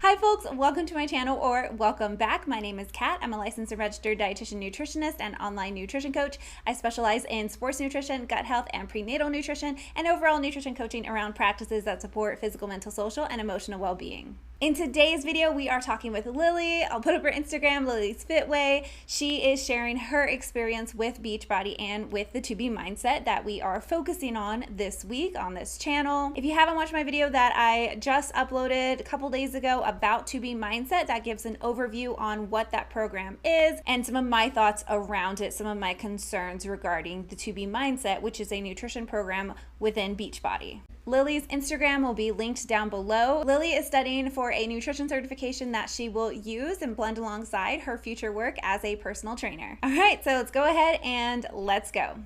Hi folks, welcome to my channel or welcome back. My name is Kat. I'm a licensed and registered dietitian nutritionist and online nutrition coach. I specialize in sports nutrition, gut health, and prenatal nutrition, and overall nutrition coaching around practices that support physical, mental, social, and emotional well-being. In today's video, we are talking with Lily. I'll put up her Instagram, Lily's Fitway. She is sharing her experience with Beachbody and with the To Be mindset that we are focusing on this week on this channel. If you haven't watched my video that I just uploaded a couple days ago about To Be mindset, that gives an overview on what that program is and some of my thoughts around it, some of my concerns regarding the To Be mindset, which is a nutrition program within Beachbody. Lily's Instagram will be linked down below. Lily is studying for a nutrition certification that she will use and blend alongside her future work as a personal trainer. All right, so let's go ahead and let's go.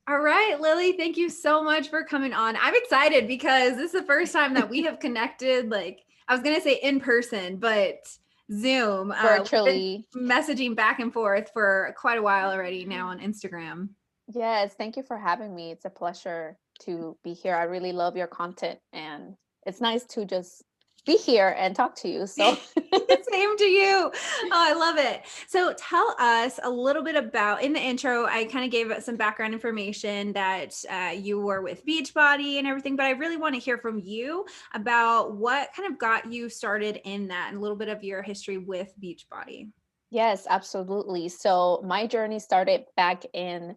All right, Lily, thank you so much for coming on. I'm excited because this is the first time that we have connected, like I was going to say in person, but Zoom. Virtually. We've been messaging back and forth for quite a while already now on Instagram. Yes, thank you for having me. It's a pleasure to be here. I really love your content, and it's nice to just be here and talk to you. So Same to you. Oh, I love it. So tell us a little bit about, in the intro, I kind of gave some background information that you were with Beachbody and everything, but I really want to hear from you about what kind of got you started in that and a little bit of your history with Beachbody. yes, absolutely. So my journey started back in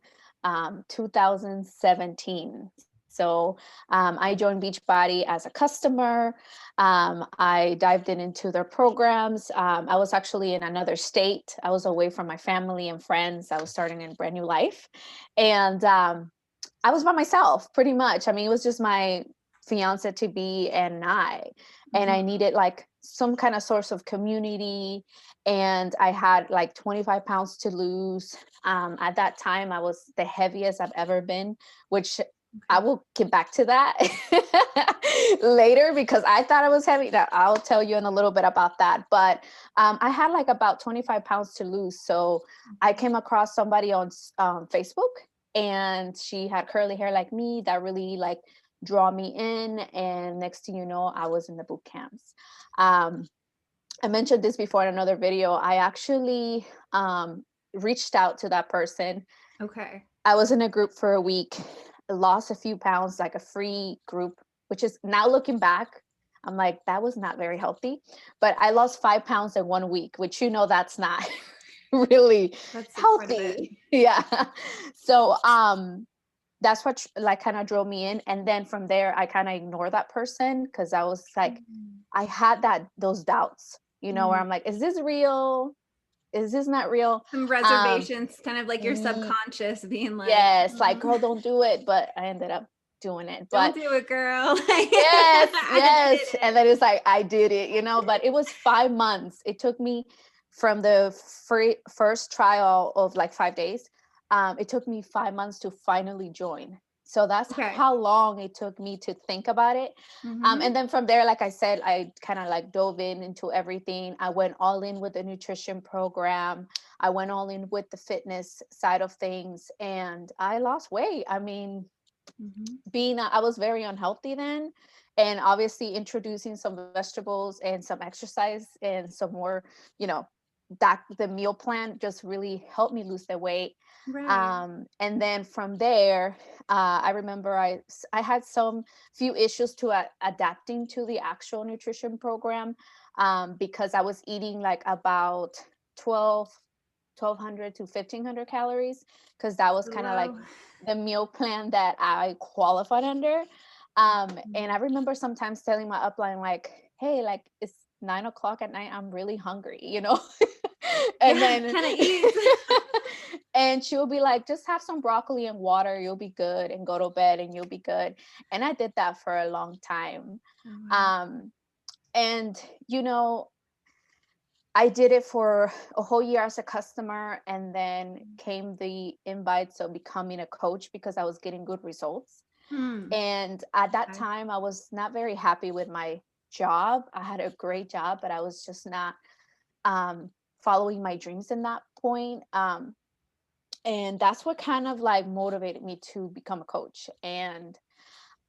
2017. So I joined Beachbody as a customer. I dived into their programs. I was actually in another state. I was away from my family and friends. I was starting a brand new life. And I was by myself pretty much. I mean, it was just my fiance to be and I needed like some kind of source of community. And I had like 25 pounds to lose. At that time, I was the heaviest I've ever been, which I will get back to that later because I thought I was heavy. I'll tell you in a little bit about that. But I had like about 25 pounds to lose. So I came across somebody on Facebook, and she had curly hair like me that really like draw me in. And next thing you know, I was in the boot camps. I mentioned this before in another video. I actually reached out to that person. Okay. I was in a group for a week, lost a few pounds, like a free group, which is now looking back, I'm like, that was not very healthy. But I lost 5 pounds in 1 week, which that's not really That's healthy. Yeah. So that's what like kind of drove me in. And then from there, I kind of ignored that person because I was like, I had those doubts, where I'm like, is this real? Is this not real? Some reservations, kind of like your subconscious being like, yes, like, girl, don't do it. But I ended up doing it. Don't But do it, girl. yes. And then it's like, I did it, but it was 5 months. It took me from the first trial of like 5 days. It took me 5 months to finally join. So that's how long it took me to think about it. And then from there, like I said, I kind of like dove into everything. I went all in with the nutrition program. I went all in with the fitness side of things, and I lost weight. I mean, I was very unhealthy then. And obviously introducing some vegetables and some exercise and some more, that the meal plan just really helped me lose the weight. Right. And then from there, I remember I had some few issues to adapting to the actual nutrition program, because I was eating like about 1,200 to 1,500 calories, because that was kind of like the meal plan that I qualified under. And I remember sometimes telling my upline, like, hey, like, it's 9 o'clock at night, I'm really hungry, and then kind of eat. and she'll be like, just have some broccoli and water, you'll be good, and go to bed and you'll be good. And I did that for a long time. And I did it for a whole year as a customer, and then came the invites of becoming a coach because I was getting good results. And at that time, I was not very happy with my job. I had a great job, but I was just not following my dreams in that point. And that's what kind of like motivated me to become a coach. And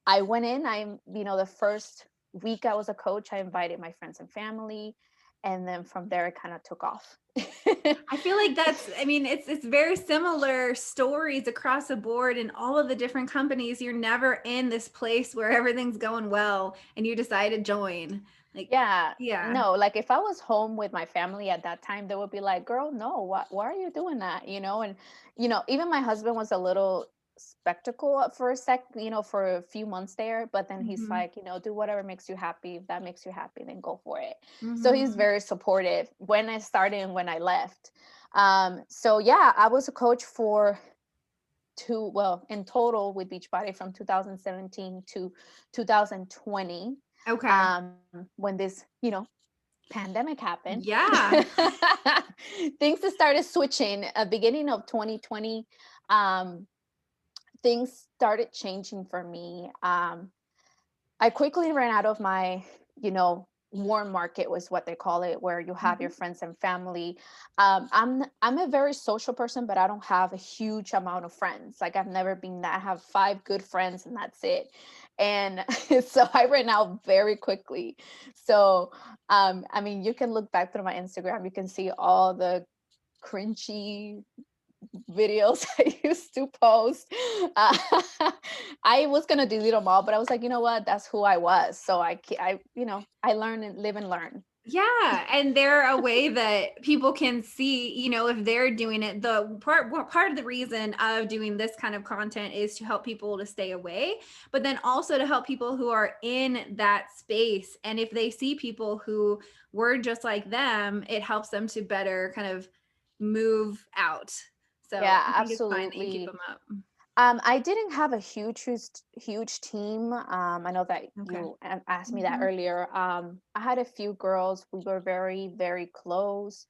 I went in, the first week I was a coach, I invited my friends and family. And then from there, it kind of took off. I feel like I mean, it's very similar stories across the board in all of the different companies. You're never in this place where everything's going well and you decide to join. Like, Yeah, yeah. no, like if I was home with my family at that time, they would be like, girl, no, why are you doing that? And, even my husband was a little spectacle for a sec, for a few months there, but then he's Mhm. like, do whatever makes you happy. If that makes you happy, then go for it. So he's Mhm. very supportive when I started and when I left. So yeah, I was a coach for in total with Beachbody from 2017 to 2020, Okay. um, when this, pandemic happened. Yeah. Things started switching. Beginning of 2020, um, things started changing for me. I quickly ran out of my, warm market was what they call it, where you have your Mhm. friends and family. I'm a very social person, but I don't have a huge amount of friends. Like I've never been that. I have 5 good friends and that's it. And so I ran out very quickly. So I mean, you can look back through my Instagram, you can see all the cringy videos I used to post. Uh, I was gonna delete them all, but I was like, you know what? That's who I was. So I learn and live and learn. Yeah, and they're a way that people can see, if they're doing it. Part of the reason of doing this kind of content is to help people to stay away, but then also to help people who are in that space. And if they see people who were just like them, it helps them to better kind of move out. So Yeah, I think it's fine that you keep absolutely. them up. I didn't have a huge team. I know that Okay. you asked me that Mhm. earlier. I had a few girls. We were very, very close.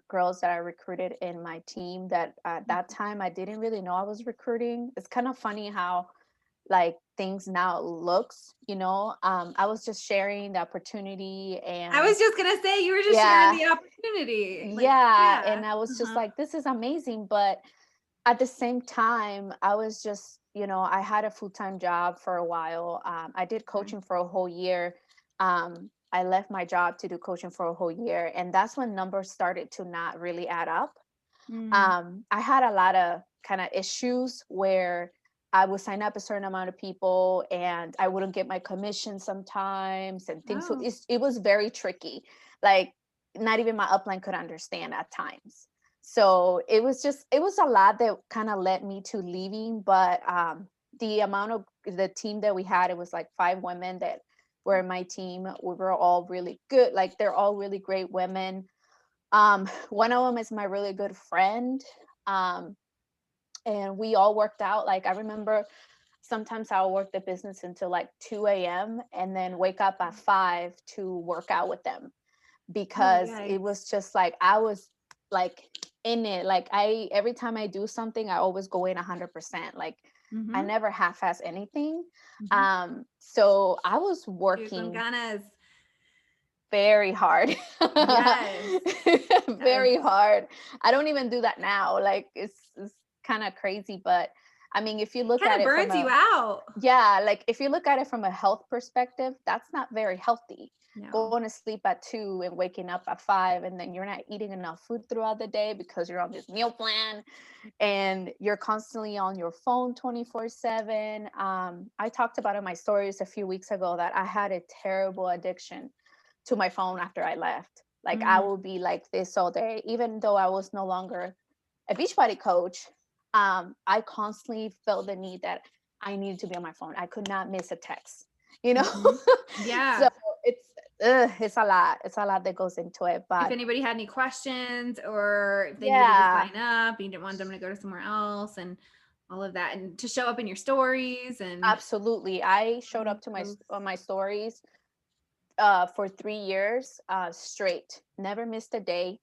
Girls that I recruited in my team that at that time I didn't really know I was recruiting. It's kind of funny how like things now looks, I was just sharing the opportunity. I And was just gonna say you were just sharing yeah, the opportunity. Like, yeah, yeah. and I was just Uh-huh. like, this is amazing. But at the same time, I was just, I had a full-time job for a while. I did Okay. coaching for a whole year. I left my job to do coaching for a whole year, and that's when numbers started to not really add up. Mm. I had a lot of kind of issues where I would sign up a certain amount of people and I wouldn't get my commission sometimes and things. So Oh. it was very tricky. Like not even my upline could understand at times. So it was a lot that kind of led me to leaving. But the amount of the team that we had, it was like 5 women that were in my team. We were all really good. Like they're all really great women. One of them is my really good friend. Um, and we all worked out. Like I remember sometimes I'll work the business until like 2 a.m. and then wake up at 5 to work out with them Oh, because it yikes. was just like I was like in it. Like every time I do something, I always go in 100%. Like I Mhm. never half-ass anything. Mhm. So I was Here's some working Ganas. very hard. Yes. Yes. Very hard. I don't even do that now. Like it's kind of crazy, but I mean, if you look Kind at of it from burns you a out. yeah, like if you look at it from a health perspective, that's not very healthy. No. Going to sleep at 2 and waking up at 5, and then you're not eating enough food throughout the day because you're on this meal plan and you're constantly on your phone 24/7. I talked about in my stories a few weeks ago that I had a terrible addiction to my phone after I left. Like I Mm. will be like this all day, even though I was no longer a Beachbody coach. I constantly felt the need that I needed to be on my phone. I could not miss a text, you know. Mhm. So Yeah. it's it's a lot. It's a lot that goes into it. If But anybody had any questions or if they needed to yeah, sign up, you didn't want them to go to somewhere else and all of that and to show up in your stories and absolutely. I showed funny up to posts. on my stories for 3 years straight. Never missed a day.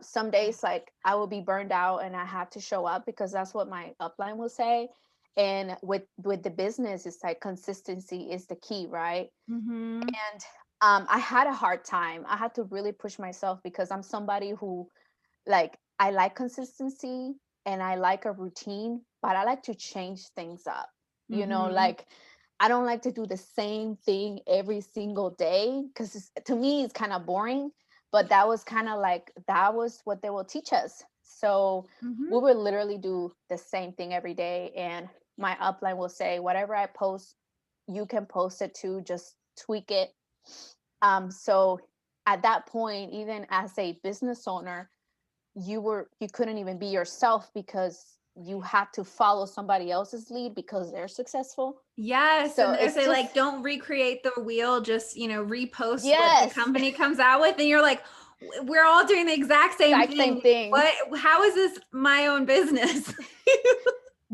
Some days like I will be burned out and I have to show up because that's what my upline will say. And with the business, it's like consistency is the key, right? Mhm. And I had a hard time. I had to really push myself because I'm somebody who like I like consistency and I like a routine, but I like to change things up. Like I don't like to do the same thing every single day because to me it's kind of boring. But that was kind of like that was what they will teach us. So we would literally do the same thing every day, and my upline will say, whatever I post, you can post it too. Just tweak it. So at that point, even as a business owner, you couldn't even be yourself because you had to follow somebody else's lead because they're successful. Yes. So And they it's say, just, like, don't recreate the wheel, just, repost what the yes, company comes out with. And you're like, we're all doing the exact same same thing. thing. How is this my own business?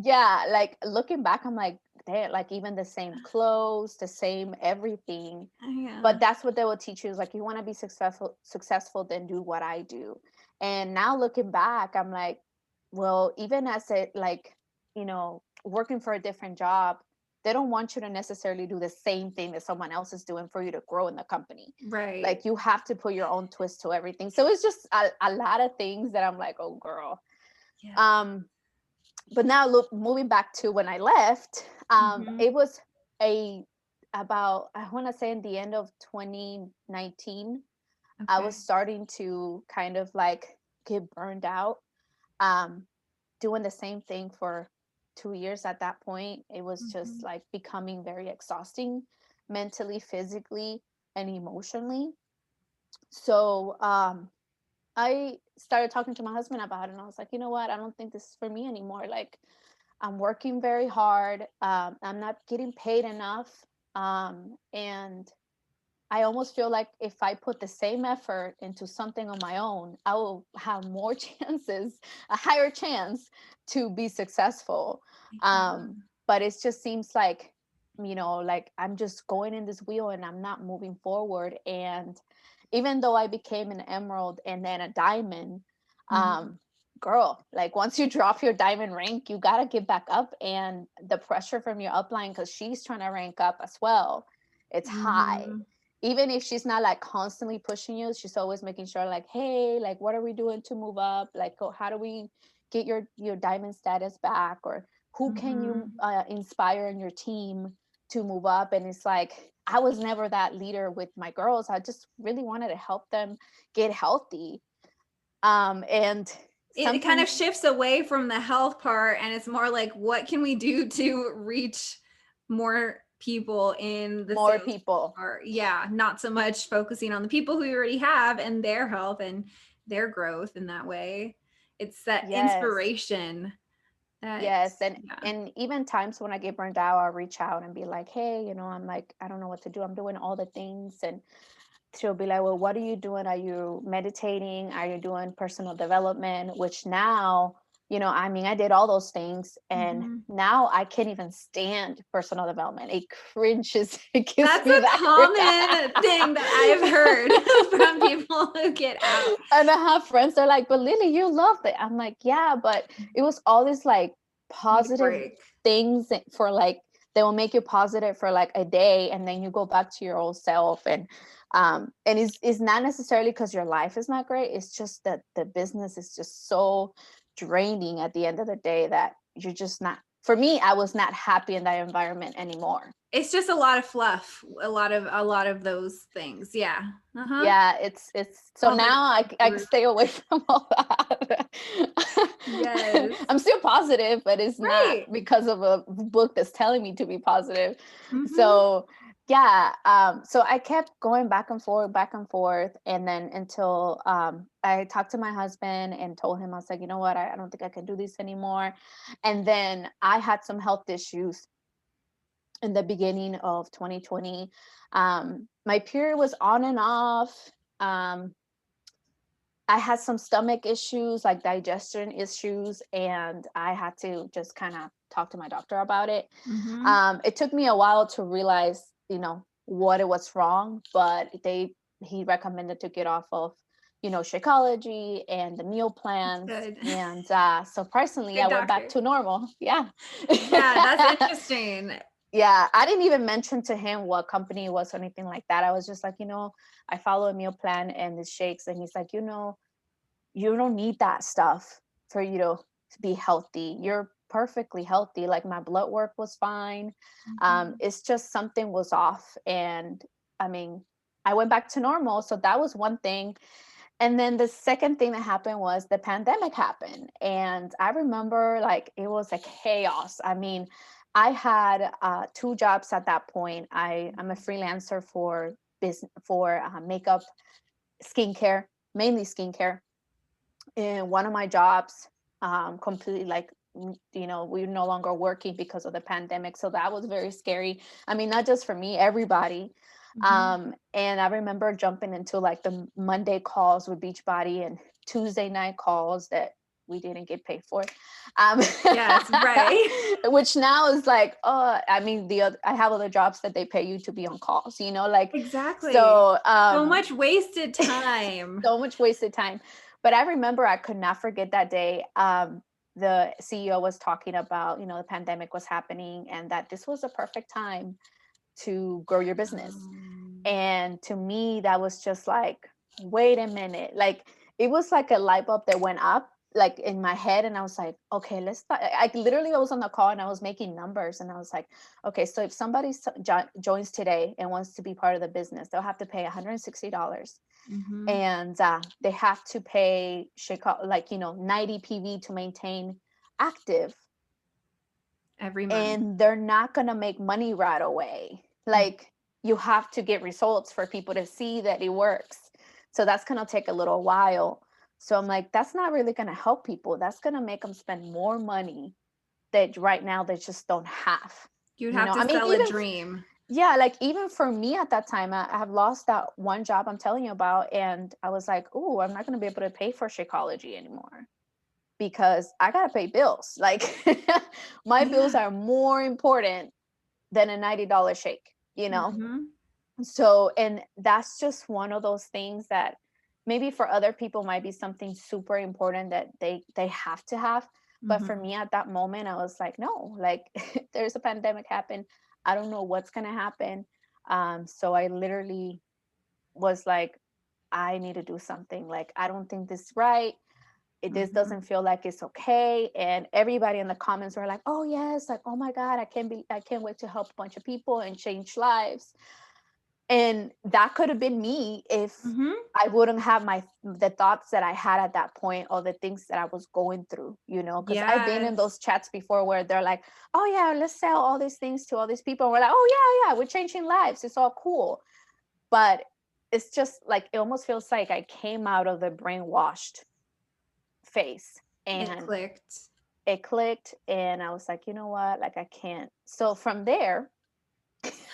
Yeah, like looking back, I'm like, they like even the same clothes, the same everything. Yeah. But that's what they will teach you is like, you want to be successful, then do what I do. And now looking back, I'm like, well, even as a like, working for a different job, they don't want you to necessarily do the same thing that someone else is doing for you to grow in the company. Right. Like you have to put your own twist to everything. So it's just a lot of things that I'm like, oh girl. Yeah. But now moving back to when I left, it was about, I want to say in the end of 2019, I was starting to kind of like get burned out, doing the same thing for 2 years. At that point, it was just like becoming very exhausting mentally, physically, and emotionally. So I started talking to my husband about it, and I was like, you know what, I don't think this is for me anymore. Like, I'm working very hard. I'm not getting paid enough. And I almost feel like if I put the same effort into something on my own, I will have more chances, a higher chance to be successful. But it just seems like, like I'm just going in this wheel and I'm not moving forward. And even though I became an emerald and then a diamond, girl, like once you drop your diamond rank, you got to get back up. And the pressure from your upline, because she's trying to rank up as well, it's high. Even if she's not like constantly pushing you, she's always making sure like, hey, like what are we doing to move up? Like, how do we get your diamond status back? Or who can you inspire in your team to move up? And it's like, I was never that leader with my girls. I just really wanted to help them get healthy. And it kind of shifts away from the health part, and it's more like, what can we do to reach more people in the more people part? Yeah, not so much focusing on the people who you already have and their health and their growth in that way. It's that inspiration. And even times when I get burned out, I'll reach out and be like, hey, I'm like, I don't know what to do. I'm doing all the things. And she'll be like, well, what are you doing? Are you meditating? Are you doing personal development? Which now, I did all those things, and now I can't even stand personal development. It cringes. That's a common thing that I've heard from people who get out. And I have friends that are like, but Lily, you love it. I'm like, yeah, but it was all this like positive things for like, they will make you positive for like a day, and then you go back to your old self. And it's not necessarily because your life is not great. It's just that the business is just so draining at the end of the day that you're just not, for me, I was not happy in that environment anymore. It's just a lot of fluff, a lot of those things. Yeah. Yeah, it's so now I stay away from all that. Yes. I'm still positive, but it's not because of a book that's telling me to be positive. So yeah, so I kept going back and forth, and then until I talked to my husband and told him, I was like, you know what, I don't think I can do this anymore. And then I had some health issues in the beginning of 2020. My period was on and off. I had some stomach issues, like digestion issues, and I had to just kind of talk to my doctor about it. It took me a while to realize, what it was wrong, but he recommended to get off of, Shakeology and the meal plans. And surprisingly, I went back to normal. Yeah. Yeah, that's interesting. Yeah, I didn't even mention to him what company it was or anything like that. I was just like, I follow a meal plan and the shakes. And he's like, you don't need that stuff for you to be healthy. You're perfectly healthy. Like my blood work was fine. Mhm. It's just something was off. And I mean, I went back to normal. So that was one thing. And then the second thing that happened was the pandemic happened. And I remember like it was like chaos. I mean, I had two jobs at that point. I'm a freelancer for business, for makeup, skincare, mainly skincare. And one of my jobs completely like, we're no longer working because of the pandemic. So that was very scary. I mean, not just for me, everybody. Mhm. And I remember jumping into like the Monday calls with Beachbody and Tuesday night calls that we didn't get paid for. Um, Yes, right. which now is like, I mean, I have other jobs that they pay you to be on calls, like, Exactly. so, So much wasted time. so much wasted time. But I remember I could not forget that day. The CEO was talking about, the pandemic was happening and that this was a perfect time to grow your business. Um, And to me, that was just like, wait a minute. Like, it was like a light bulb that went up like in my head. And I was like, okay, let's start. I was on the call and I was making numbers. And I was like, okay, so if somebody joins today and wants to be part of the business, they'll have to pay $160. mhm. And they have to pay Chicago, like, 90 PV to maintain active. Every month. And they're not going to make money right away. Mm. Like, you have to get results for people to see that it works. So that's going to take a little while. So I'm like, that's not really going to help people. That's going to make them spend more money that right now they just don't have. You'd have I to mean, sell a dream. yeah, like even for me at that time, I have lost that one job I'm telling you about. And I was like, oh, I'm not going to be able to pay for Shakeology anymore because I got to pay bills. Like, my bills Yeah. are more important than a $90 shake, Mhm. So, and that's just one of those things that maybe for other people might be something super important that they have to have. But for Mhm. me at that moment, I was like, no, like there's a pandemic happen. I don't know what's gonna happen. So I literally was like, I need to do something. Like, I don't think this is right. This Mhm. doesn't feel like it's okay. And everybody in the comments were like, oh yes, like, oh my God, I can't wait to help a bunch of people and change lives. And that could have been me if Mhm. I wouldn't have the thoughts that I had at that point or the things that I was going through, because I've been in Yes. those chats before where they're like, oh yeah, let's sell all these things to all these people. And we're like, oh yeah, we're changing lives. It's all cool. But it's just like, it almost feels like I came out of the brainwashed phase It and clicked. it clicked. And I was like, you know what? Like, I can't. So from there,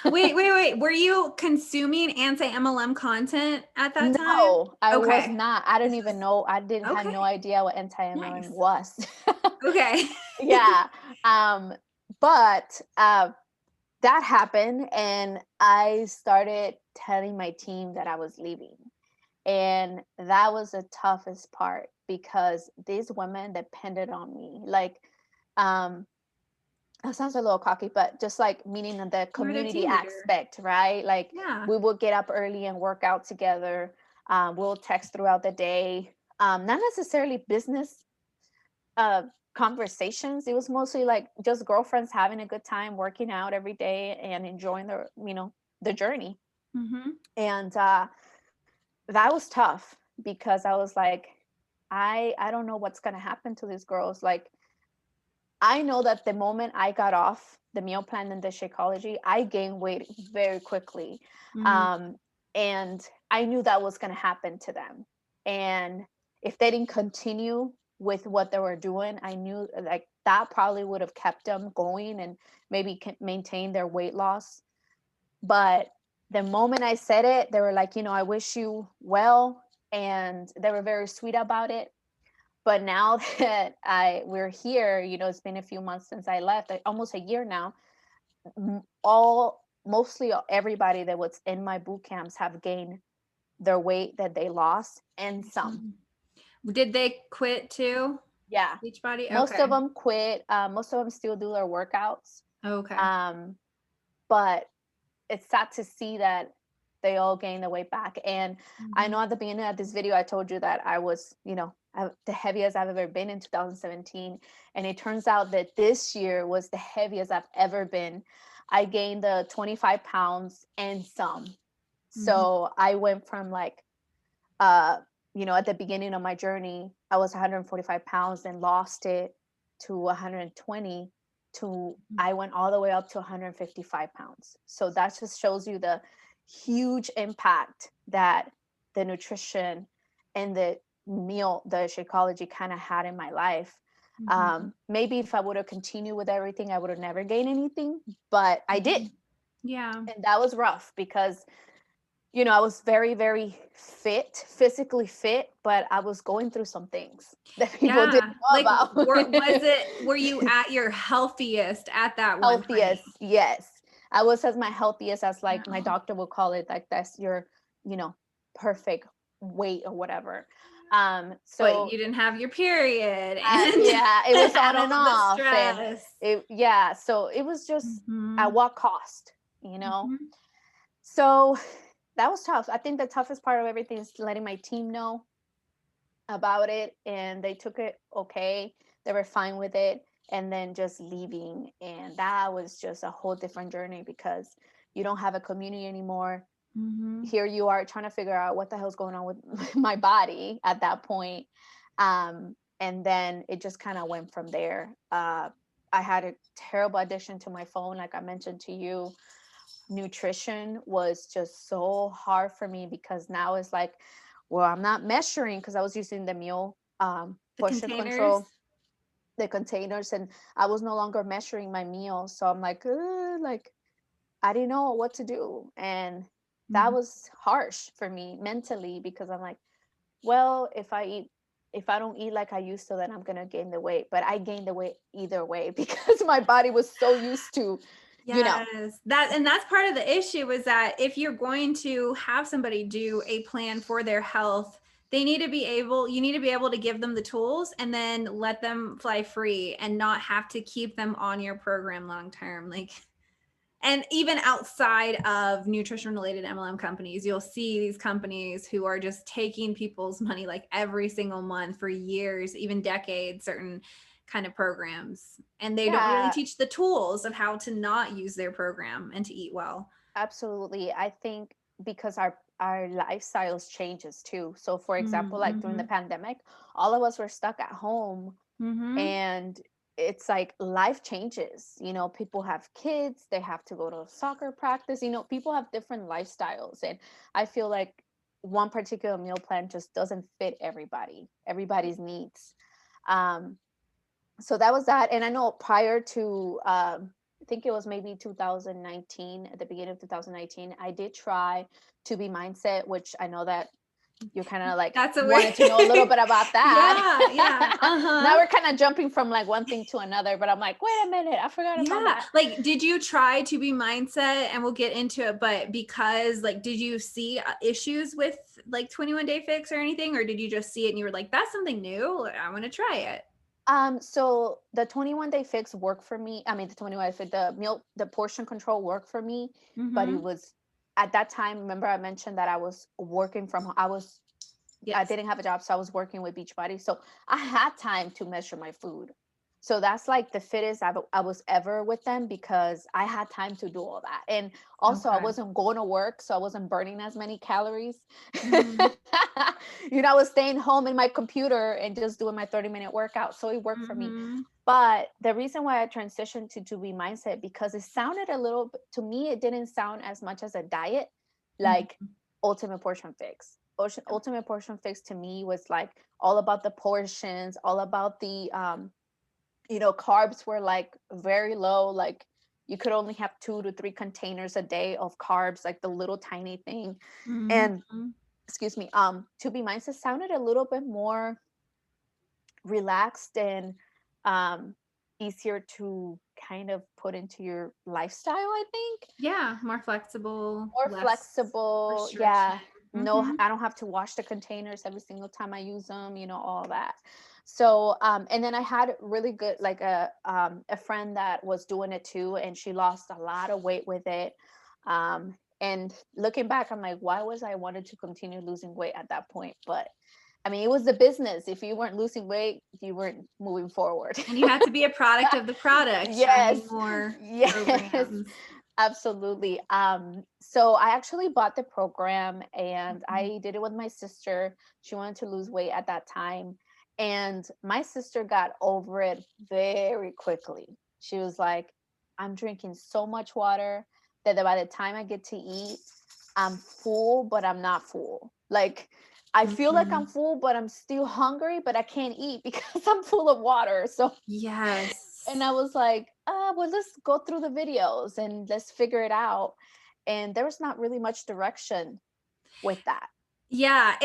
Wait. Were you consuming anti-MLM content at that time? no, I was Okay. not. I didn't This even is know. I didn't have no okay. idea what anti-MLM Nice. was. Okay. Yeah. Um, but that happened and I started telling my team that I was leaving. And that was the toughest part because these women depended on me. Like, um, that sounds a little cocky, but just like meaning the You were their community team leader. aspect, right? Like, Yeah. we would get up early and work out together. We'll text throughout the day. Not necessarily business uh, conversations. It was mostly like just girlfriends having a good time, working out every day and enjoying the journey. Mhm. And that was tough because I was like, I don't know what's gonna happen to these girls. Like, I know that the moment I got off the meal plan and the Shakeology, I gained weight very quickly. Mm. Um, and I knew that was going to happen to them. And if they didn't continue with what they were doing, I knew like that probably would have kept them going and maybe maintain their weight loss. But the moment I said it, they were like, I wish you well. And they were very sweet about it. But now that we're here, it's been a few months since I left, like almost a year now. Mostly everybody that was in my boot camps have gained their weight that they lost and some. Mhm. Did they quit too? Yeah, Beachbody? most of Okay. them quit. Most of them still do their workouts. Okay. Um, but it's sad to see that they all gain the weight back. And I Mhm. know at the beginning of this video, I told you that I was, the heaviest I've ever been in 2017. And it turns out that this year was the heaviest I've ever been. I gained 25 pounds and some. Mhm. So I went from like, at the beginning of my journey, I was 145 pounds and lost it to 120 to I went all the way up to 155 pounds. So that just shows you the huge impact that the nutrition and the the Shakeology kind of had in my life. Mhm. Maybe if I would have continued with everything, I would have never gained anything, but I did. Yeah. And that was rough because I was very, very fit, physically fit, but I was going through some things that people didn't Yeah. know Like, about. were you at your healthiest at that one point? Healthiest, yes. I was as my healthiest as like my Wow. doctor would call it, like that's your, you know, perfect weight or whatever. But So you didn't have your period and yeah, it was on had and all of the off, and stress. so it was just at Mhm. what cost, you know? Mhm. So that was tough. I think the toughest part of everything is letting my team know about it, and they took it okay. They were fine with it, and then just leaving. And that was just a whole different journey because you don't have a community anymore. Mhm. Here you are trying to figure out what the hell's going on with my body at that point. And then it just kind of went from there. I had a terrible addiction to my phone, like I mentioned to you. Nutrition was just so hard for me because now it's like, well, I'm not measuring because I was using the meal The portion containers. control, the containers, and I was no longer measuring my meals. So I'm like I didn't know what to do, and that Mhm. was harsh for me mentally because I'm like, well, if I don't eat like I used to, then I'm gonna gain the weight. But I gained the weight either way because my body was so used to, you know, Yes. That's part of the issue is that if you're going to have somebody do a plan for their health, you need to be able to give them the tools and then let them fly free and not have to keep them on your program long term. Like, and even outside of nutrition related MLM companies, you'll see these companies who are just taking people's money like every single month for years, even decades, certain kind of programs. And they don't really yeah, teach the tools of how to not use their program and to eat well. absolutely. I think because our lifestyles changes too. So for example, like during the Mm-hmm. pandemic, all of us were stuck at home, Mm-hmm. and it's like life changes. People have kids, they have to go to soccer practice. People have different lifestyles, and I feel like one particular meal plan just doesn't fit everybody's needs. Um, so that was that. And I know prior to I think it was maybe 2019, at the beginning of 2019, I did try To Be Mindset, which I know that you kind of like That's a wanted to know a little way. bit about Yeah. Yeah. that. Now Uh-huh. we're kind of jumping from like one thing to another, but I'm like, wait a minute, I forgot about Yeah. that. Like, did you try To Be Mindset? And we'll get into it, but because, like, did you see issues with like 21 Day Fix or anything? Or did you just see it and you were like, that's something new? I want to try it. So the 21-day fix worked for me. I mean, the 21 day fix, the portion control worked for me, but it Mm-hmm. was at that time. Remember, I mentioned that I was working from. I Yes. didn't have a job, so I was working with Beachbody. So I had time to measure my food. So that's like the fittest I was ever with them because I had time to do all that. And also, I Okay. wasn't going to work, so I wasn't burning as many calories. Mm-hmm. I was staying home in my computer and just doing my 30-minute workout. So it worked for me. Mm-hmm. But the reason why I transitioned to Be Mindset, because it sounded a little bit, to me, it didn't sound as much as a diet, like Mm-hmm. Ultimate Portion Fix. Ultimate Portion Fix to me was like all about the portions, all about the carbs were like very low, like you could only have 2 to 3 containers a day of carbs, like the little tiny thing. And Mm-hmm. excuse me, To Be Mindset sounded a little bit more relaxed and um easier to kind of put into your lifestyle, I think. Yeah. More flexible, More less flexible, restriction. yeah. No, Mm-hmm. I don't have to wash the containers every single time I use them, all that. So and then I had really good, like a friend that was doing it too, and she lost a lot of weight with it. And looking back, I'm like, why was I wanted to continue losing weight at that point? But I mean, it was the business. If you weren't losing weight, you weren't moving forward. And you have to be a product of the product, Yes. showing more Yes. programs. Absolutely. So I actually bought the program and I did it with my sister. She wanted to lose weight at that time. And my sister got over it very quickly. She was like, I'm drinking so much water that by the time I get to eat, I'm full, but I'm not full. Like, I feel like I'm full, but I'm still hungry, but I can't eat because I'm full of water. So, Yes. and I was like, well, let's go through the videos and let's figure it out. And there was not really much direction with that. Yeah,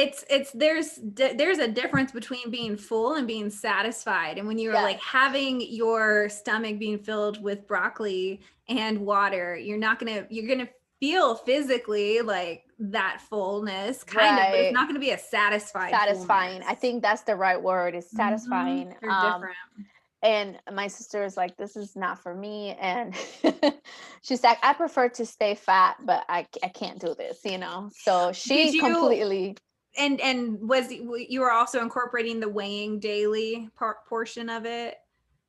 there's a difference between being full and being satisfied. And when you're Yes. like having your stomach being filled with broccoli and water, you're gonna feel physically like that fullness kind of, but it's Right. not gonna be a satisfying. Satisfying. I think that's the right word, is satisfying. They're different. And my sister is like, this is not for me. And she's like, I prefer to stay fat, but I can't do this, you know? So she completely. And was you were also incorporating the weighing daily portion of it?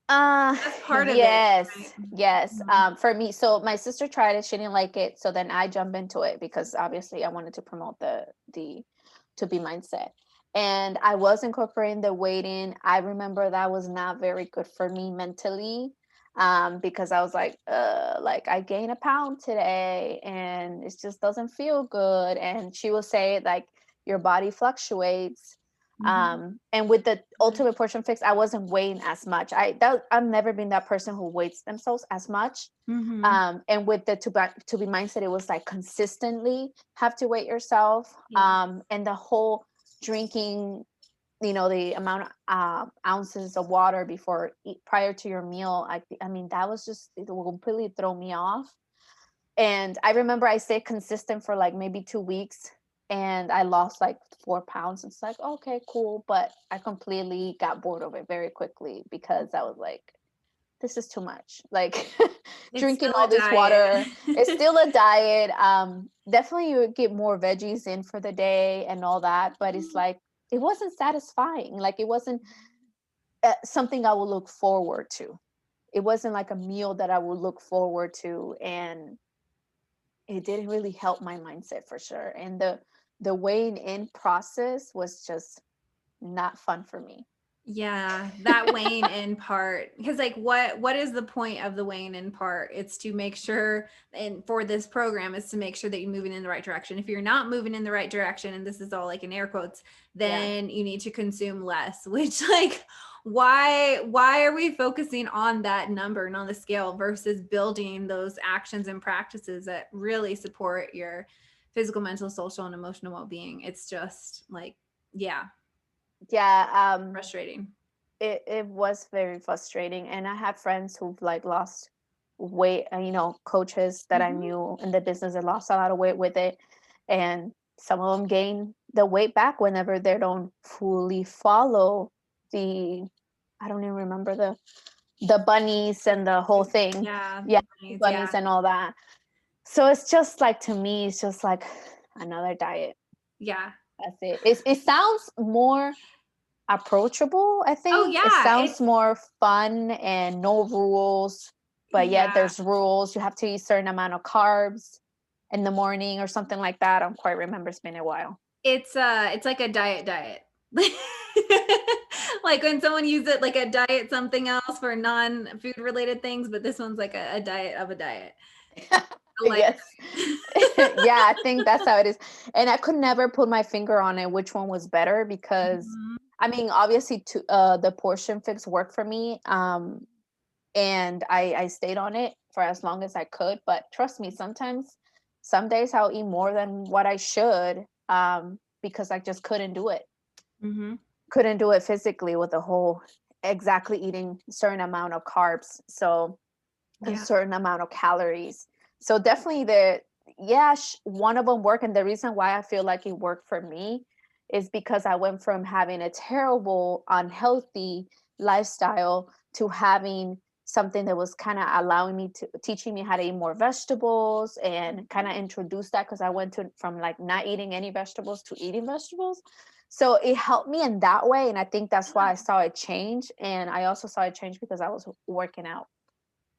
That's part of it. Yes, Right? yes. Mhm. For me, so my sister tried it, she didn't like it. So then I jumped into it because obviously I wanted to promote the to be mindset. And I was incorporating the weight in. I remember that was not very good for me mentally, because I was like I gained a pound today and it just doesn't feel good. And she will say like your body fluctuates. And with the ultimate portion fix, I wasn't weighing as much. I've never been that person who weights themselves as much. And with the to be mindset, it was like consistently have to weight yourself. And the whole drinking, you know, the amount of ounces of water prior to your meal. I mean, that was just, it will completely throw me off. And I remember I stayed consistent for like maybe 2 weeks and I lost like 4 pounds. It's like, okay, cool. But I completely got bored of it very quickly because I was like, this is too much. Like drinking all this water. It's still a diet. Definitely you would get more veggies in for the day and all that. But it's like, it wasn't satisfying. Like it wasn't something I would look forward to. It wasn't like a meal that I would look forward to. And it didn't really help my mindset for sure. And the weighing in process was just not fun for me. Yeah, that weighing in part, because like what is the point of the weighing in part? It's to make sure, and for this program is to make sure that you're moving in the right direction. If you're not moving in the right direction, and this is all like in air quotes, then you need to consume less, which like why are we focusing on that number and on the scale versus building those actions and practices that really support your physical, mental, social, and emotional well-being? It's just like, yeah, frustrating. It was very frustrating. And I have friends who've like lost weight, you know, coaches that I knew in the business that lost a lot of weight with it. And some of them gain the weight back whenever they don't fully follow I don't even remember the bunnies and the whole thing. Yeah, Bunnies and all that. So it's just like, to me, it's just like another diet. Yeah. That's it. It sounds more approachable, I think. Oh yeah, it sounds more fun and no rules, but yet there's rules. You have to eat a certain amount of carbs in the morning or something like that. I don't quite remember. It's been a while. It's like a diet. Like when someone uses it like a diet something else for non-food related things, but this one's like a diet of a diet. Yes. Yeah, I think that's how it is. And I could never put my finger on it which one was better because I mean, obviously the portion fix worked for me. And I stayed on it for as long as I could. But trust me, sometimes some days I'll eat more than what I should, because I just couldn't do it. Couldn't do it physically with the whole exactly eating a certain amount of carbs. So a certain amount of calories. So definitely one of them worked. And the reason why I feel like it worked for me is because I went from having a terrible, unhealthy lifestyle to having something that was kind of allowing me to teaching me how to eat more vegetables and kind of introduce that, because I went from like not eating any vegetables to eating vegetables. So it helped me in that way. And I think that's why I saw it change. And I also saw it change because I was working out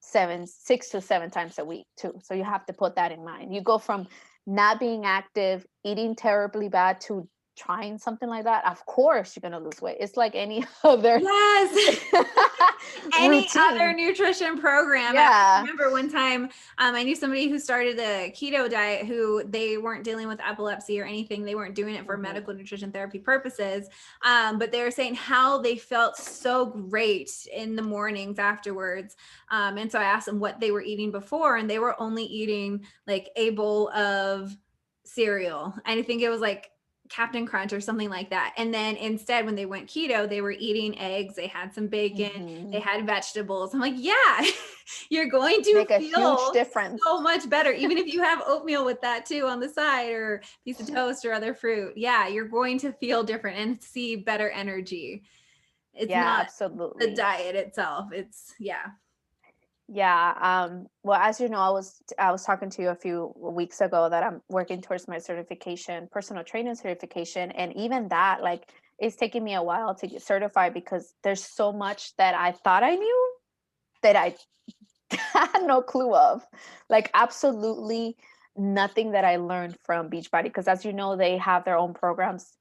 6 to 7 times a week too. So you have to put that in mind. You go from not being active, eating terribly bad, to trying something like that. Of course you're going to lose weight. It's like any other Yes. Any other routine. nutrition program. I Yeah. remember one time, I knew somebody who started a keto diet who they weren't dealing with epilepsy or anything. They weren't doing it for medical nutrition therapy purposes. But they were saying how they felt so great in the mornings afterwards. And so I asked them what they were eating before, and they were only eating like a bowl of cereal. And I think it was like Captain Crunch or something like that. And then instead, when they went keto, they were eating eggs, they had some bacon, they had vegetables. I'm like, yeah, you're going to Make a feel huge difference. so much better. Even if you have oatmeal with that too on the side, or a piece of toast or other fruit. Yeah, you're going to feel different and see better energy. It's not absolutely. the diet itself. It's Yeah. Well, as you know, I was talking to you a few weeks ago that I'm working towards my certification, personal training certification. And even that, like, it's taking me a while to get certified because there's so much that I thought I knew that I had no clue of. Like, absolutely nothing that I learned from Beachbody. Because as you know, they have their own programs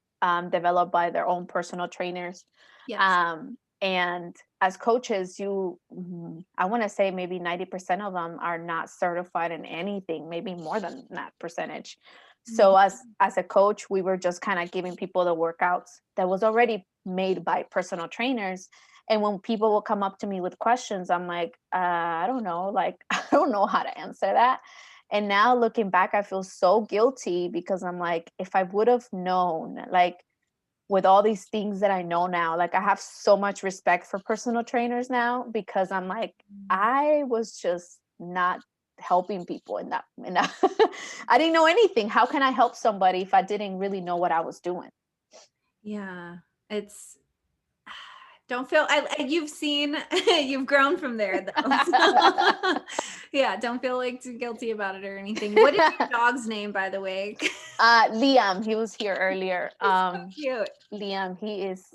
developed by their own personal trainers. yes. And as coaches, I want to say maybe 90% of them are not certified in anything, maybe more than that percentage. So as a coach, we were just kind of giving people the workouts that was already made by personal trainers. And when people will come up to me with questions, I'm like, I don't know, like, I don't know how to answer that. And now looking back, I feel so guilty because I'm like, if I would have known, like, with all these things that I know now, like, I have so much respect for personal trainers now because I'm like, I was just not helping people in that. I didn't know anything. How can I help somebody if I didn't really know what I was doing? Yeah. It's don't feel you've seen you've grown from there though. Yeah, don't feel like too guilty about it or anything. What is your dog's name, by the way? Liam, he was here earlier. So cute. Liam, he is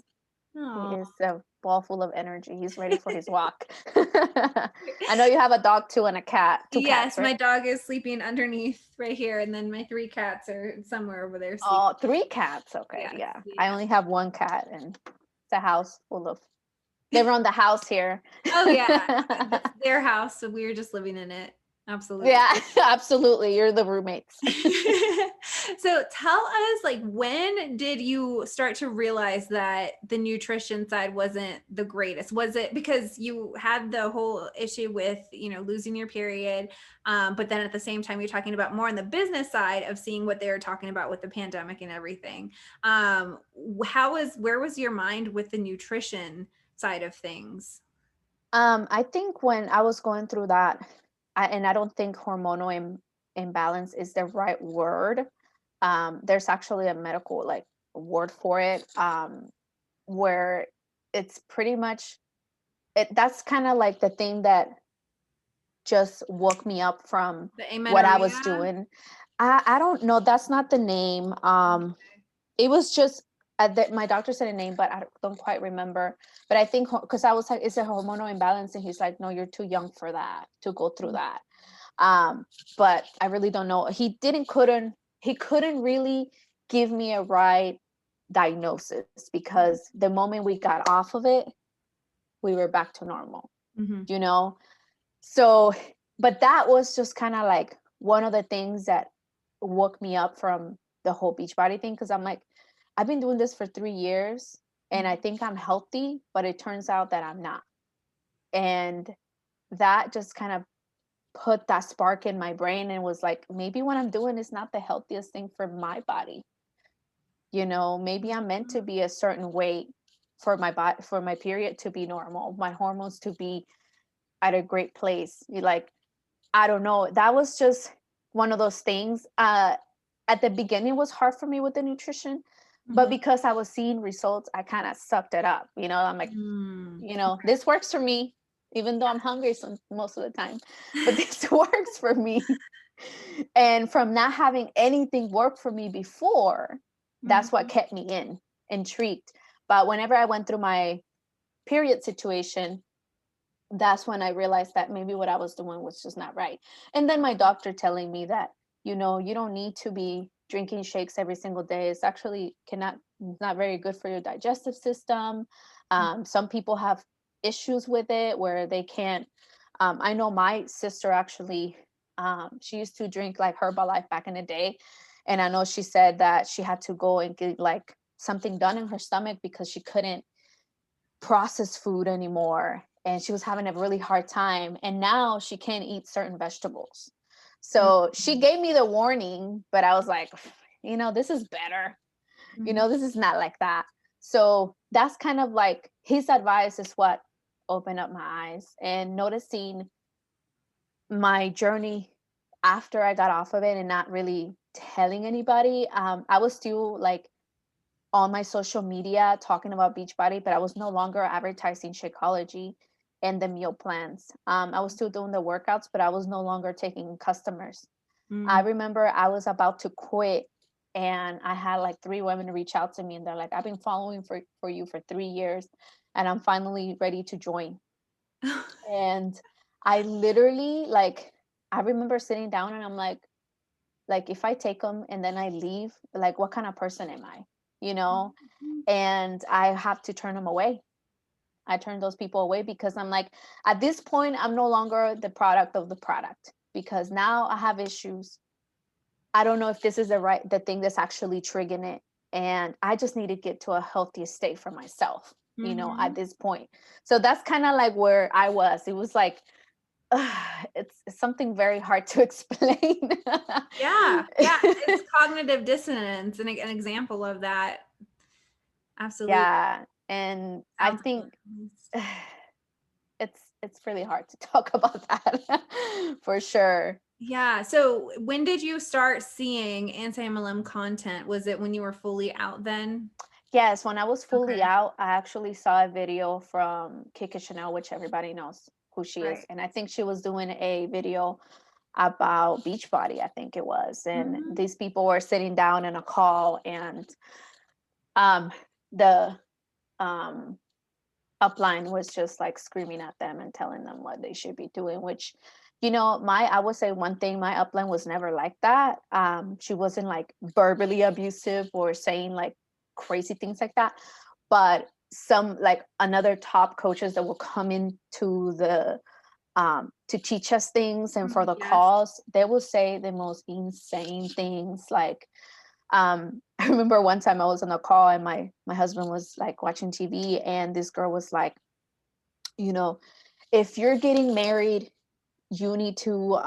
Aww. a ball full of energy. He's ready for his walk. I know you have a dog too and a cat. Two Yes, cats, right? my dog is sleeping underneath right here, and then my 3 cats are somewhere over there sleeping. Oh, 3 cats. Okay, Yes, yeah. yeah. I only have 1 cat, and it's a house full of. They run the house here. Oh yeah, it's their house, so we were just living in it. Absolutely. Yeah, absolutely. You're the roommates. So tell us, like, when did you start to realize that the nutrition side wasn't the greatest? Was it because you had the whole issue with, losing your period? But then at the same time, you're talking about more on the business side of seeing what they were talking about with the pandemic and everything. Where was your mind with the nutrition side of things? I think when I was going through that, and I don't think hormonal imbalance is the right word. There's actually a medical word for it, where it's pretty much that's kind of like the thing that just woke me up from what I was doing. I don't know. That's not the name. It was just my doctor said a name, but I don't quite remember. But I think because I was like, it's a hormonal imbalance, and he's like, no, you're too young for that to go through that. But I really don't know. He couldn't really give me a right diagnosis because the moment we got off of it, we were back to normal. So, but that was just kind of like one of the things that woke me up from the whole Beachbody thing, because I'm like, I've been doing this for 3 years and I think I'm healthy, but it turns out that I'm not. And that just kind of put that spark in my brain and was like, maybe what I'm doing is not the healthiest thing for my body. Maybe I'm meant to be a certain weight for my body, for my period to be normal, my hormones to be at a great place. I don't know. That was just one of those things. At the beginning, it was hard for me with the nutrition, but because I was seeing results, I kind of sucked it up. I'm like, this works for me, even though I'm hungry most of the time, but this works for me. And from not having anything work for me before, that's what kept me in. intrigued. But whenever I went through my period situation, that's when I realized that maybe what I was doing was just not right. And then my doctor telling me that, you know, you don't need to be drinking shakes every single day. It's actually not very good for your digestive system. Some people have issues with it where they can't. I know my sister actually, she used to drink like Herbalife back in the day. And I know she said that she had to go and get like something done in her stomach because she couldn't process food anymore, and she was having a really hard time, and now she can't eat certain vegetables. So she gave me the warning, but I was like, you know, this is better, you know, this is not like that. So that's kind of like his advice is what opened up my eyes, and noticing my journey after I got off of it and not really telling anybody. I was still like on my social media talking about Beachbody, but I was no longer advertising Shakeology and the meal plans. I was still doing the workouts, but I was no longer taking customers. I remember I was about to quit, and I had like 3 women reach out to me, and they're like, I've been following for you for 3 years, and I'm finally ready to join. And I literally like, I remember sitting down and I'm like if I take them and then I leave, like what kind of person am I? You know? And I have to turn them away. I turn those people away because I'm like, at this point, I'm no longer the product of the product, because now I have issues. I don't know if this is the thing that's actually triggering it. And I just need to get to a healthier state for myself, you know, at this point. So that's kind of like where I was. It was like, it's something very hard to explain. Yeah, it's cognitive dissonance, and an example of that. Absolutely. Yeah, and I think it's really hard to talk about that for sure. Yeah. So when did you start seeing anti-MLM content? Was it when you were fully out then? Yes, when I was fully Okay. out, I actually saw a video from Kika Chanel, which everybody knows who she is. Right. And I think she was doing a video about Beachbody, I think it was. And these people were sitting down in a call, and the upline was just like screaming at them and telling them what they should be doing, which, you know, I would say one thing, my upline was never like that. She wasn't like verbally abusive or saying like crazy things like that, but some like another top coaches that will come into the to teach us things and for the Yes. calls, they will say the most insane things like, I remember one time I was on a call and my husband was like watching TV, and this girl was like, you know, if you're getting married, you need to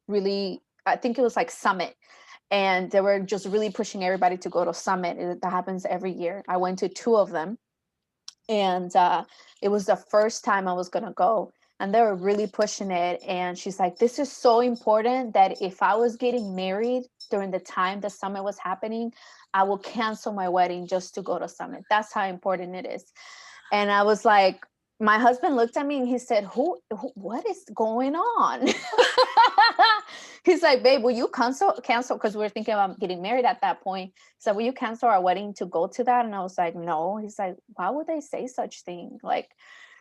really, I think it was like Summit, and they were just really pushing everybody to go to Summit. That happens every year. I went to 2 of them, and it was the first time I was going to go, and they were really pushing it. And she's like, this is so important that if I was getting married during the time the summit was happening, I will cancel my wedding just to go to Summit. That's how important it is. And I was like, my husband looked at me and he said, who what is going on? He's like, babe, will you cancel? Because we were thinking about getting married at that point. So will you cancel our wedding to go to that? And I was like, no. He's like, why would they say such thing? Like,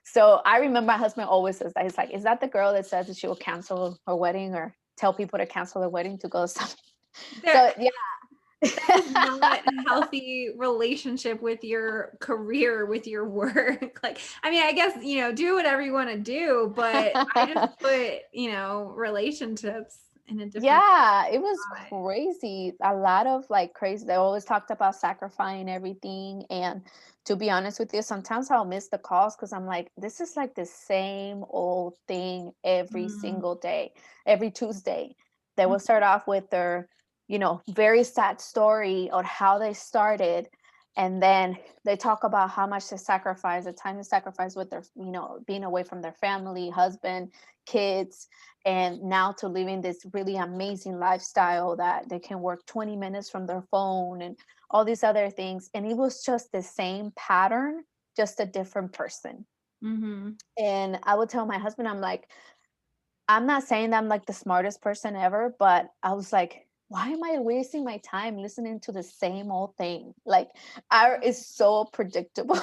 so I remember my husband always says that. He's like, is that the girl that says that she will cancel her wedding or tell people to cancel their wedding to go to something? So yeah. That is not a healthy relationship with your career, with your work. Like, I mean, I guess, you know, do whatever you want to do, but I just put, you know, relationships in a different Yeah, it was spot. crazy. A lot of like crazy. They always talked about sacrificing everything. And to be honest with you, sometimes I'll miss the calls because I'm like, this is like the same old thing every single day, every Tuesday. They will start off with their, you know, very sad story on how they started. And then they talk about how much they sacrifice, the time they sacrifice with their, you know, being away from their family, husband, kids, and now to living this really amazing lifestyle that they can work 20 minutes from their phone and all these other things. And it was just the same pattern, just a different person. And I would tell my husband, I'm like, I'm not saying that I'm like the smartest person ever, but I was like, why am I wasting my time listening to the same old thing? Like, our is so predictable.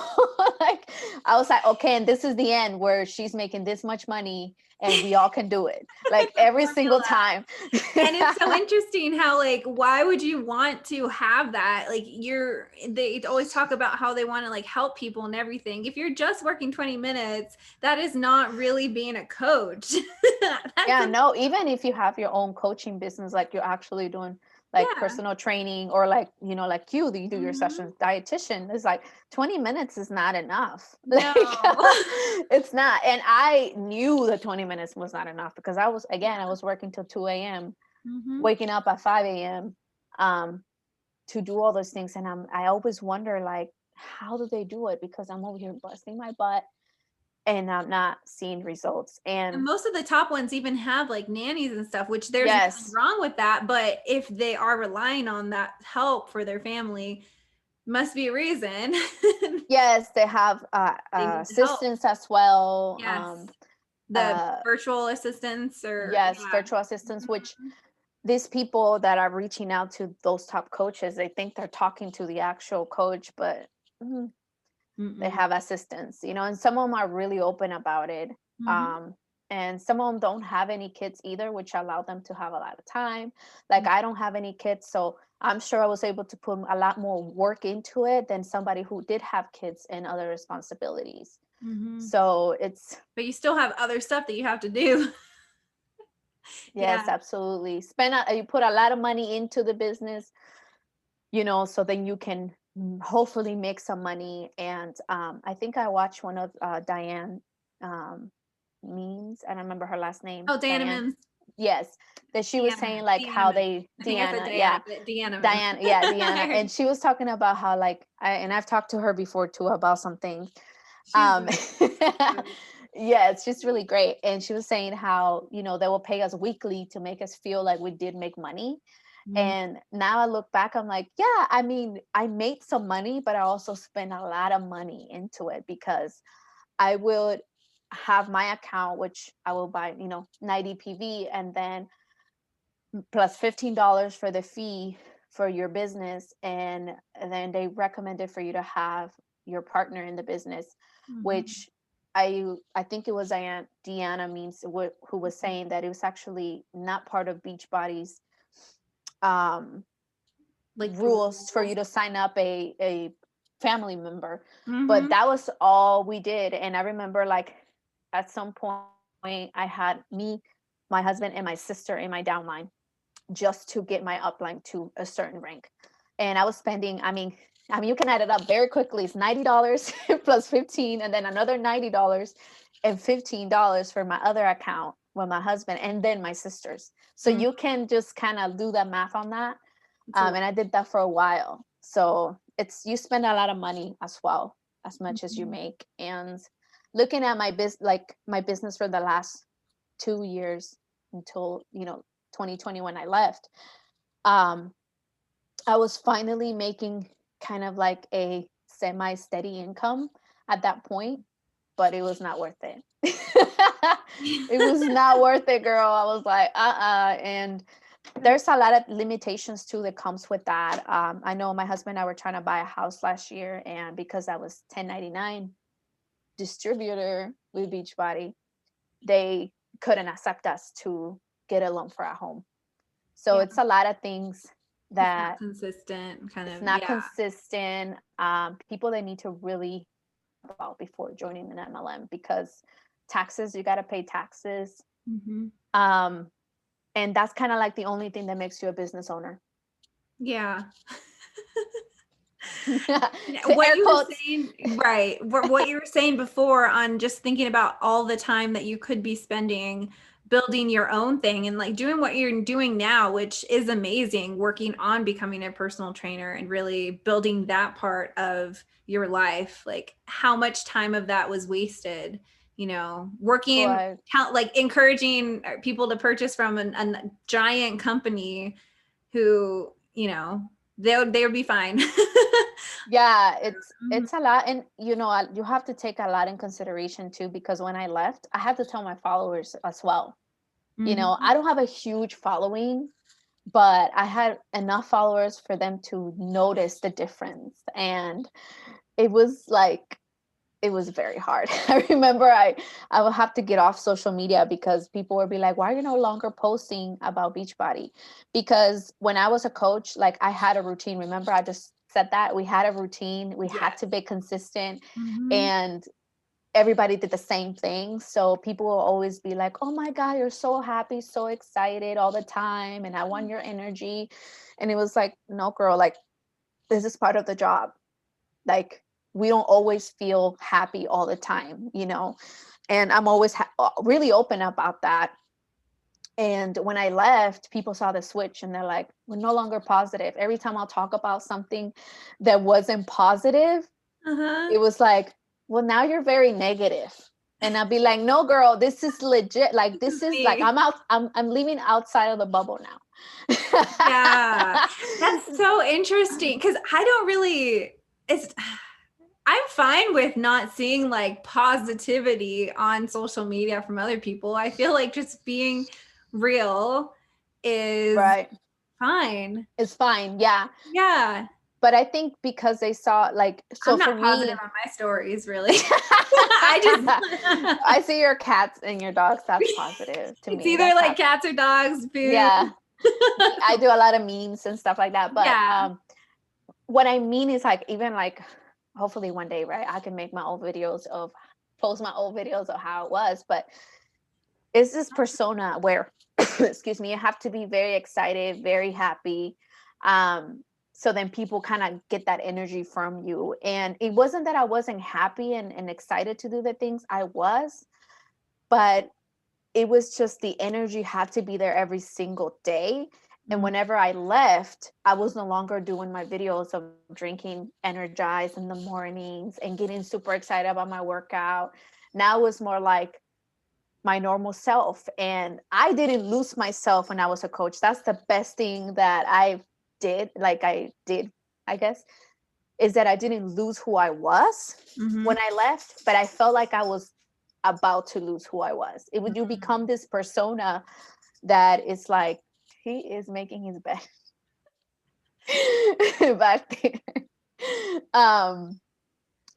Like, I was like, okay, and this is the end where she's making this much money and we all can do it. Like The every single formula. time. And it's so interesting how, like, why would you want to have that? Like, they always talk about how they want to like help people and everything. If you're just working 20 minutes, that is not really being a coach. Yeah, no, even if you have your own coaching business, like you're actually doing like Yeah. personal training, or like, like you do your Mhm. sessions, dietitian, it's like 20 minutes is not enough. No. Like, it's not. And I knew that 20 minutes was not enough because I was working till 2 a.m., Mhm. waking up at 5 a.m. To do all those things. And I always wonder, like, how do they do it? Because I'm over here busting my butt and I'm not seeing results. And And most of the top ones even have like nannies and stuff, which there's nothing yes, wrong with that. But if they are relying on that help for their family, must be a reason. yes, they have They need the help. assistants as well. Yes. The Uh, virtual assistants, or yes, yeah. virtual assistants, which Mhm. these people that are reaching out to those top coaches, they think they're talking to the actual coach, but they Mm-mm. have assistants, and some of them are really open about it. Mhm. Um, and some of them don't have any kids either, which allow them to have a lot of time. Like, I don't have any kids, so I'm sure I was able to put a lot more work into it than somebody who did have kids and other responsibilities. Mhm. So it's, But you still have other stuff that you have to do. yes, Yeah. absolutely. You put a lot of money into the business, so then you can hopefully make some money. And I think I watched one of Diane memes. I don't remember her last name. Oh, Diana Diane. Mims. Yes. That she was saying, Deanna. like, Deanna how Mims. they, I think I said Deanna, Diana, yeah. but Deanna Mims. Diane, yeah, Deanna. I heard And she was talking about how, like, and I've talked to her before too about some things. she's Um, really cute. yeah, it's just really great. And she was saying how, they will pay us weekly to make us feel like we did make money. Mm. And now I look back, I'm like, yeah, I mean, I made some money, but I also spent a lot of money into it because I would have my account, which I will buy, 90 PV, and then plus $15 for the fee for your business. And then they recommended for you to have your partner in the business, Mhm. which I think it was Deanna means who was saying that it was actually not part of Beachbody's um Like the rules for you rules. to sign up a family member. But Mhm. that was all we did. And I remember, like, at some point I had me, my husband, and my sister in my downline just to get my upline to a certain rank. And I was spending, I mean, you can add it up very quickly. It's $90 plus 15, and then another $90 and $15 for my other account with my husband, and then my sisters. So Mhm. you can just kind of do the math on that. It's a lot. And I did that for a while. So you spend a lot of money as well, as much as you Mhm. make. And looking at my business for the last 2 years until 2020 when I left, um, I was finally making kind of like a semi-steady income at that point, but it was not worth it. It was not worth it, girl. I was like, and there's a lot of limitations too that comes with that. I know my husband and I were trying to buy a house last year, and because I was 1099 distributor with Beachbody, they couldn't accept us to get a loan for our home. So Yeah. it's a lot of things It's not that consistent, kind it's of. not Yeah. consistent. People that need to really about before joining an MLM, because taxes, you got to pay taxes. Mhm. Um, and that's kind of like the only thing that makes you a business owner. Yeah. To What air you were quotes. saying, right? What you were saying before on just thinking about all the time that you could be spending building your own thing and like doing what you're doing now, which is amazing, working on becoming a personal trainer and really building that part of your life. Like how much time of that was wasted, working, But like encouraging people to purchase from a giant company who, they would be fine. yeah, it's Mhm. it's a lot. And you have to take a lot in consideration too, because when I left, I had to tell my followers as well. Mhm. I don't have a huge following, but I had enough followers for them to notice the difference. And it was like, it was very hard. I remember I would have to get off social media because people would be like, why are you no longer posting about Beachbody? Because when I was a coach, like I had a routine. Remember, I just said that we had a routine. We had Yes. to be consistent, Mm-hmm. and everybody did the same thing. So people will always be like, oh my God, you're so happy, so excited all the time. And I want your energy. And it was like, no, girl, like this is part of the job. Like we don't always feel happy all the time, you know? And I'm always really open about that. And when I left, people saw the switch and they're like, we're no longer positive. Every time I'll talk about something that wasn't positive, Uh-huh. it was like, well, now you're very negative. And I'd be like, no, girl, this is legit. Like, This this is is like, me. I'm leaving outside of the bubble now. Yeah. That's so interesting because I don't really, it's, I'm fine with not seeing like positivity on social media from other people. I feel like just being real is Right. fine. It's fine. Yeah. Yeah. But I think because they saw, like, so I'm for not positive me, on my stories, really. I just, I see your cats and your dogs. That's positive to it's me. either That's like happy. cats or dogs, food. Yeah. I do a lot of memes and stuff like that. But Yeah. what I mean is like, even like, hopefully one day, right, I can make my own videos of, post my old videos of how it was. But it's this persona where, excuse me, you have to be very excited, very happy. So then people kind of get that energy from you. And it wasn't that I wasn't happy and excited to do the things I was, but it was just the energy had to be there every single day. And Mm. whenever I left, I was no longer doing my videos of drinking Energize in the mornings and getting super excited about my workout. Now it was more like my normal self. And I didn't lose myself when I was a coach. That's the best thing that I did, I guess, is that I didn't lose who I was Mm-hmm. when I left, but I felt like I was about to lose who I was. It would, you become this persona that is like, he is making his bed back there. Um,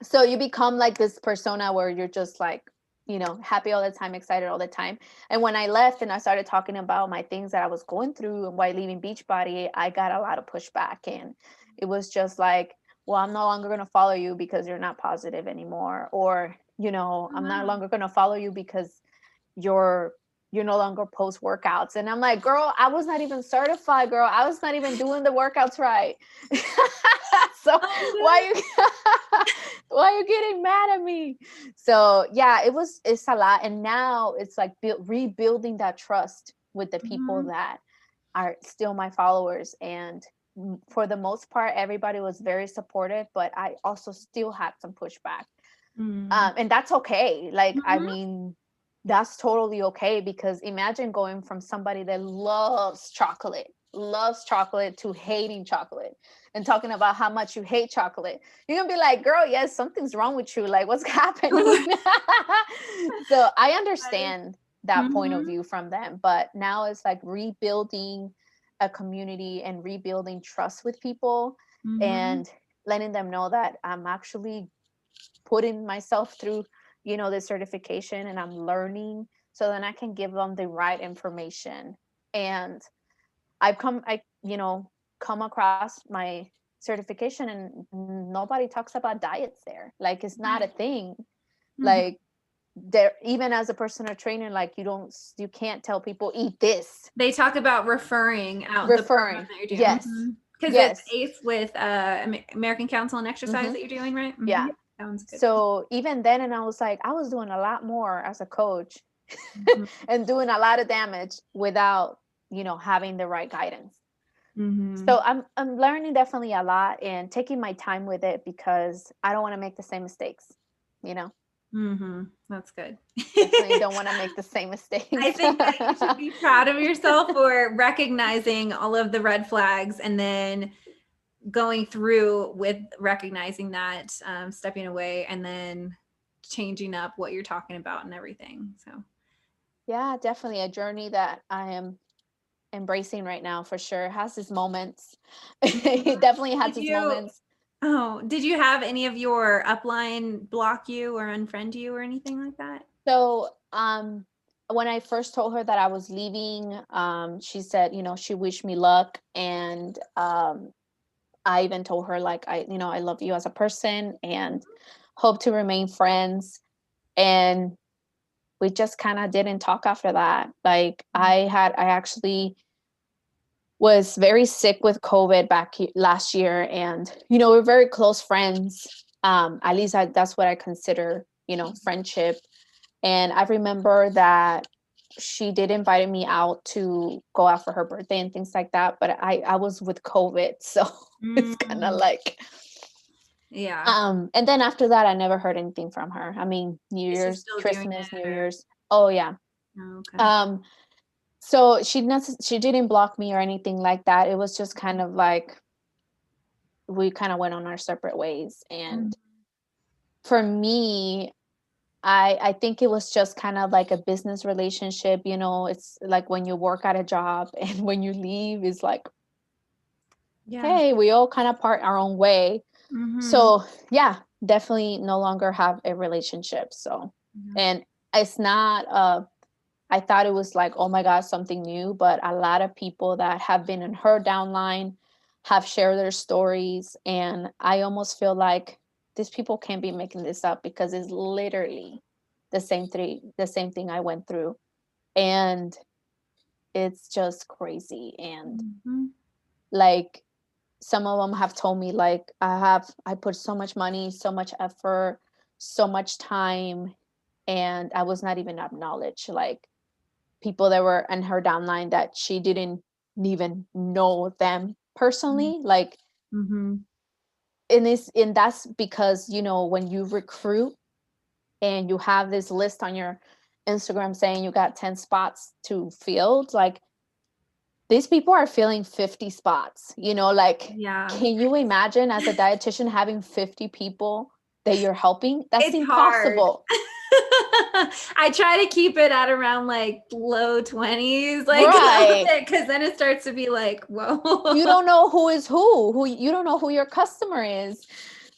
so you become like this persona where you're just like, you know, happy all the time, excited all the time. And when I left and I started talking about my things that I was going through and why leaving Beachbody, I got a lot of pushback. And it was just like, well, I'm no longer going to follow you because you're not positive anymore. Or, you know, I'm no Wow. longer going to follow you because you're no longer post workouts. And I'm like, girl, I was not even certified, girl. I was not even doing the workouts right. So why Oh, you why are you getting mad at me? So yeah, it's a lot. And now it's like rebuilding that trust with the people no. that are still my followers. And for the most part, everybody was very supportive, but I also still had some pushback. Mm. And that's okay. Like, I Mhm. mean, that's totally okay, because imagine going from somebody that loves chocolate to hating chocolate and talking about how much you hate chocolate. You're gonna be like, girl, yes, something's wrong with you. Like, what's happening? So I understand that point of Mhm. view from them, but now it's like rebuilding a community and rebuilding trust with people, Mhm. and letting them know that I'm actually putting myself through, you know, the certification, and I'm learning, so then I can give them the right information. And I you know, come across my certification and nobody talks about diets there. Like, it's not a Right. thing. Mhm. Like, there, even as a personal trainer, like, you can't tell people eat this. They talk about referring out the program Referring. that you're doing. Yes. Because it's Yes. ACE with American Council on Exercise Hmm. that you're doing, right? Yeah. That one's good. So even then, and I was like, I was doing a lot more as a coach Mhm. and doing a lot of damage without, you know, having the right guidance. So Mhm. I'm learning definitely a lot and taking my time with it, because I don't want to make the same mistakes, you know. Mhm. That's good. Definitely don't want to make the same I mistakes. think that you should be proud of yourself for recognizing all of the red flags and then going through with recognizing that, stepping away, and then changing up what you're talking about and everything. So, Yeah, definitely a journey that I am embracing right now for sure. It has its moments. It definitely has its moments. Oh, did you have any of your upline block you or unfriend you or anything like that? So, when I first told her that I was leaving, she said, she wished me luck. And I even told her, like, I love you as a person and hope to remain friends. And we just kind of didn't talk after that. Like, I actually was very sick with COVID last year. And, we're very close friends. At least that's what I consider, friendship. And I remember that she did invite me out to go out for her birthday and things like that. But I was with COVID. So it's kind of like, yeah. And then after that, I never heard anything from her. I mean, New Is she Year's, still doing Christmas, it New or? Year's. Oh yeah. Oh, okay. So she didn't block me or anything like that. It was just kind of like we kind of went on our separate ways. And for me, I think it was just kind of like a business relationship. It's like when you work at a job and when you leave, it's like, hey, we all kind of part our own way. So yeah, definitely no longer have a relationship. So, and it's not, I thought it was like, oh my God, something new, but a lot of people that have been in her downline have shared their stories. And I almost feel like these people can't be making this up because it's literally the same thing I went through. And it's just crazy. And like, some of them have told me, like, I put so much money, so much effort, so much time, and I was not even acknowledged. Like, people that were in her downline that she didn't even know them personally. Like, and that's because, when you recruit and you have this list on your Instagram saying you got 10 spots to fill, like, these people are filling 50 spots, like, can you imagine as a dietitian having 50 people that you're helping? That's it's impossible. I try to keep it at around like low 20s, like, right, because then it starts to be like, whoa, you don't know who is who you don't know who your customer is.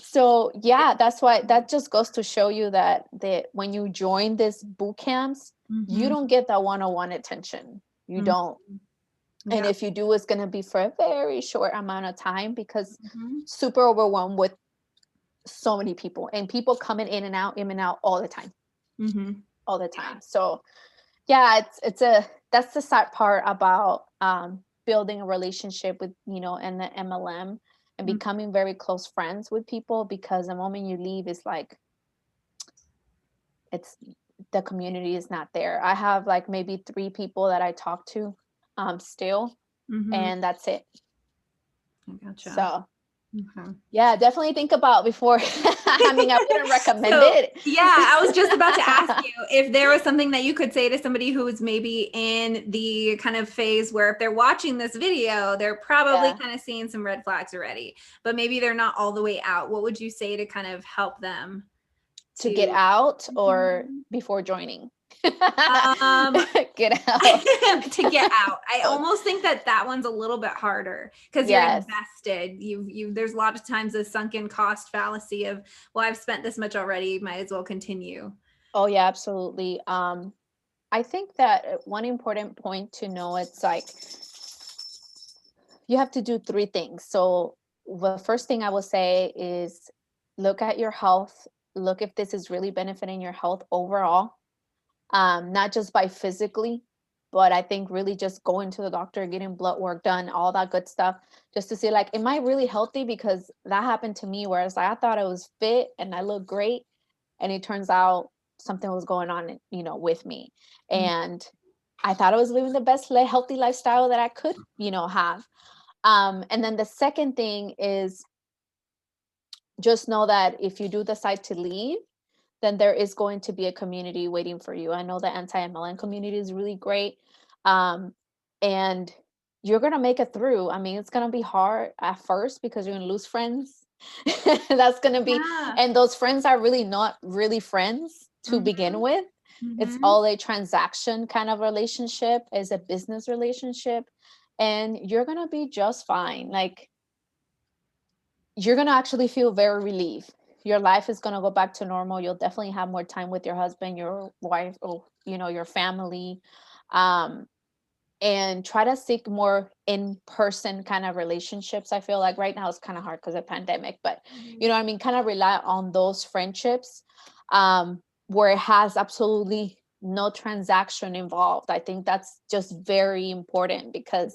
So yeah, that's why, that just goes to show you that when you join this boot camps, you don't get that one-on-one attention. You don't. And if you do, it's going to be for a very short amount of time because super overwhelmed with so many people and people coming in and out all the time. All the time. So yeah, that's the sad part about building a relationship with, and the MLM and becoming very close friends with people, because the moment you leave, it's like, the community is not there. I have like maybe 3 people that I talk to still, and that's it. I gotcha. So yeah, definitely think about before. I mean, I wouldn't recommend it. Yeah, I was just about to ask you if there was something that you could say to somebody who is maybe in the kind of phase where if they're watching this video, they're probably kind of seeing some red flags already, but maybe they're not all the way out. What would you say to kind of help them to get out, or before joining? Get out. To get out. I almost think that one's a little bit harder because you're invested. There's a lot of times a sunken cost fallacy of, well, I've spent this much already, might as well continue. Oh yeah, absolutely. I think that one important point to know, it's like you have to do 3 things. So the first thing I will say is look at your health, look if this is really benefiting your health overall. Not just by physically, but I think really just going to the doctor, getting blood work done, all that good stuff, just to see, like, am I really healthy? Because that happened to me, where it's like, I thought I was fit and I looked great, and it turns out something was going on, with me. And I thought I was living the best healthy lifestyle that I could, have. And then the second thing is just know that if you do decide to leave, then there is going to be a community waiting for you. I know the anti-MLM community is really great. And you're going to make it through. I mean, it's going to be hard at first because you're going to lose friends. That's going to be, and those friends are really not really friends to begin with. It's Mm-hmm. all a transaction kind of relationship, is a business relationship, and you're going to be just fine. Like, you're going to actually feel very relieved. Your life is going to go back to normal. You'll definitely have more time with your husband, your wife, or, you know, your family. Um, and try to seek more in-person kind of relationships. I feel like right now it's kind of hard because of pandemic, but you know what I mean? Kind of rely on those friendships, where it has absolutely no transaction involved. I think that's just very important, because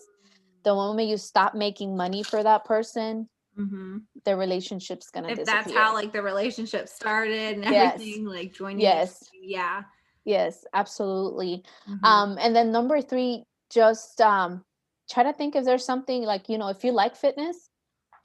the moment you stop making money for that person, Mm-hmm. the relationship's gonna If that's disappear. how like the relationship started and Yes, everything, like joining it. yes, Yeah. yes, absolutely. Mm-hmm. And then number three, just try to think if there's something, like, you know, if you like fitness,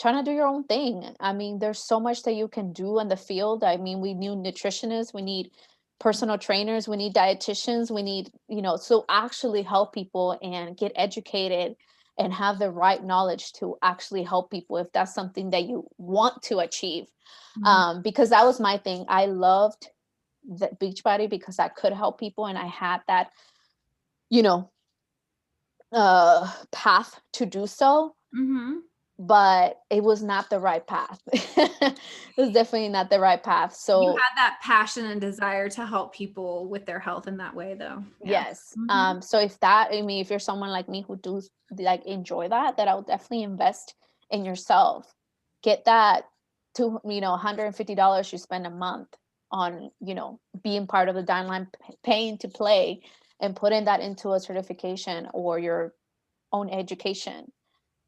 try to do your own thing. I mean, there's so much that you can do in the field. I mean, we need nutritionists, we need personal trainers, we need dietitians, we need, you know, so actually help people and get educated and have the right knowledge to actually help people if that's something that you want to achieve. Mm-hmm. Because that was my thing. I loved the Beachbody because I could help people and I had that, you know, path to do so, Mm-hmm. but it was not the right path. It was definitely not the right path. You So had that passion and desire to help people with their health in that way, though. Yeah. yes. Mm-hmm. So if that, I mean, if you're someone like me who do like enjoy that, I would definitely invest in yourself. Get that to, you know, $150 you spend a month on, you know, being part of the Diamond paying to play, and putting that into a certification or your own education,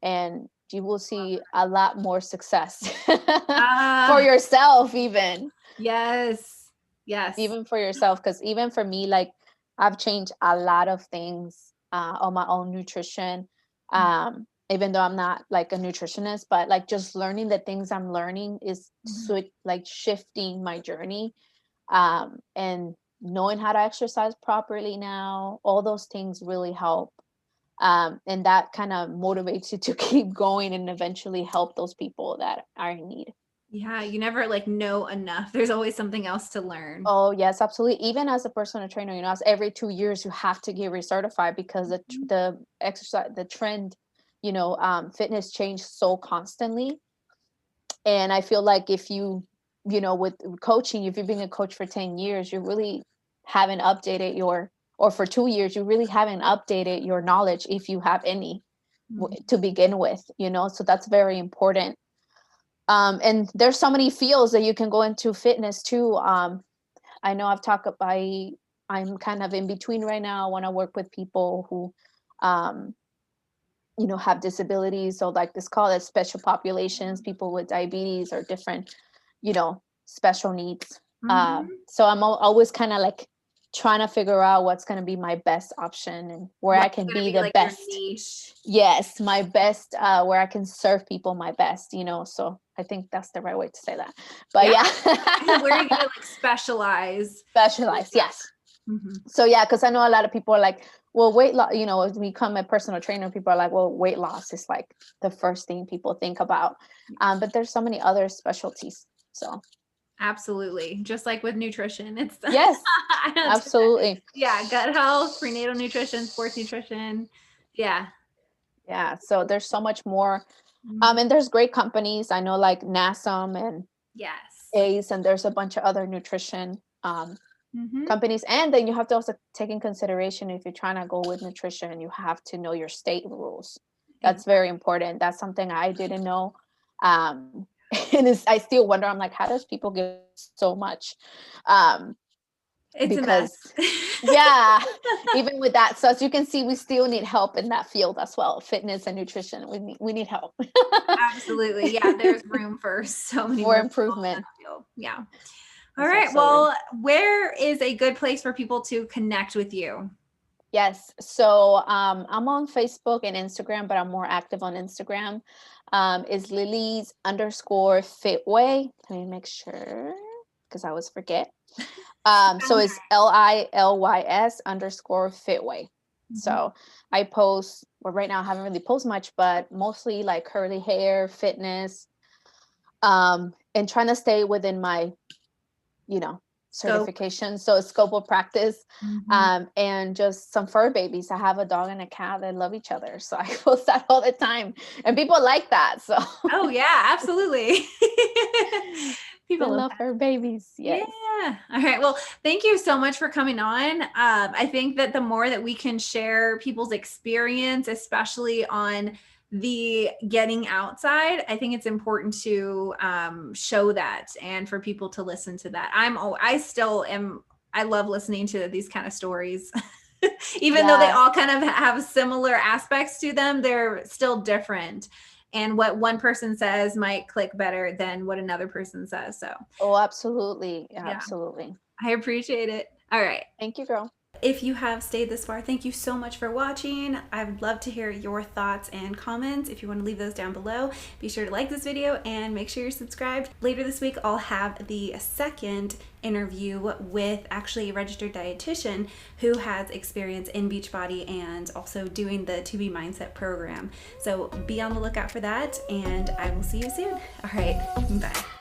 and you will see a lot more success for Ah, yourself, yes. Yes. even for yourself. Because even for me, like, I've changed a lot of things on my own nutrition, even though I'm not like a nutritionist, but like just learning the things I'm learning is Mm-hmm. like shifting my journey, and knowing how to exercise properly now, all those things really help, and that kind of motivates you to keep going and eventually help those people that are in need. Yeah, you never like know enough. There's always something else to learn. Oh yes, absolutely. Even as a personal trainer, you know, as every 2 years you have to get recertified, because the exercise, the trend, you know, fitness change so constantly. And I feel like if you know, with coaching, if you've been a coach for 10 years, you really haven't updated your, or for 2 years, you really haven't updated your knowledge, if you have any, Mhm. to begin with, you know, so that's very important. And there's so many fields that you can go into fitness too. I know I've talked about, I'm kind of in between right now. I want to work with people who, um, you know, have disabilities. So like this call it special populations, people with diabetes or different, you know, special needs. Mhm. So I'm always kind of like trying to figure out what's going to be my best option and where I What's can gonna be be the like your best. niche? Yes, my best, where I can serve people my best, you know. So I think that's the right way to say that. But Yeah. yeah, Where are you gonna like specialize? specialized. Yes. Mhm. So yeah, because I know a lot of people are like, well, weight loss, you know, as we become a personal trainer, people are like, well, weight loss is like the first thing people think about. But there's so many other specialties. So Absolutely. Just like with nutrition. It's yes, absolutely. yeah, gut health, prenatal nutrition, sports nutrition. Yeah. Yeah. So there's so much more. Mhm. And there's great companies. I know like NASM and Yes. ACE, and there's a bunch of other nutrition Mhm. companies. And then you have to also take in consideration, if you're trying to go with nutrition, you have to know your state rules. That's Exactly. very important. That's something I didn't know. um and I still wonder, I'm like, how does people get so much, um It's a mess. because yeah, even with that, so as you can see, we still need help in that field as well, fitness and nutrition. We need help. Absolutely. Yeah, there's room for so many For more people in improvement. that field. Yeah. All Yes, right. absolutely. Well, where is a good place for people to connect with you? Yes. So I'm on Facebook and Instagram, but I'm more active on Instagram. Is Lily's underscore Fitway. Let me make sure, because I always forget. So it's LILYS underscore Fitway. Mhm. So I post, well, right now I haven't really posted much, but mostly like curly hair, fitness, and trying to stay within my, you know, certification. So a scope of practice, and just some fur babies. I have a dog and a cat that love each other. So I post that all the time and people like that. So oh yeah, absolutely. People love fur babies. Yes. Yeah. All right. Well, thank you so much for coming on. I think that the more that we can share people's experience, especially on the getting outside, I think it's important to show that and for people to listen to that. I love listening to these kind of stories. Even though they all kind of have similar aspects to them, they're still different. And what one person says might click better than what another person says. So, oh, absolutely. Absolutely. I appreciate it. All right. Thank you, girl. If you have stayed this far, thank you so much for watching. I would love to hear your thoughts and comments. If you want to leave those down below, be sure to like this video and make sure you're subscribed. Later this week, I'll have the second interview with actually a registered dietitian who has experience in Beachbody and also doing the 2B Mindset program. So be on the lookout for that, and I will see you soon. All right, bye.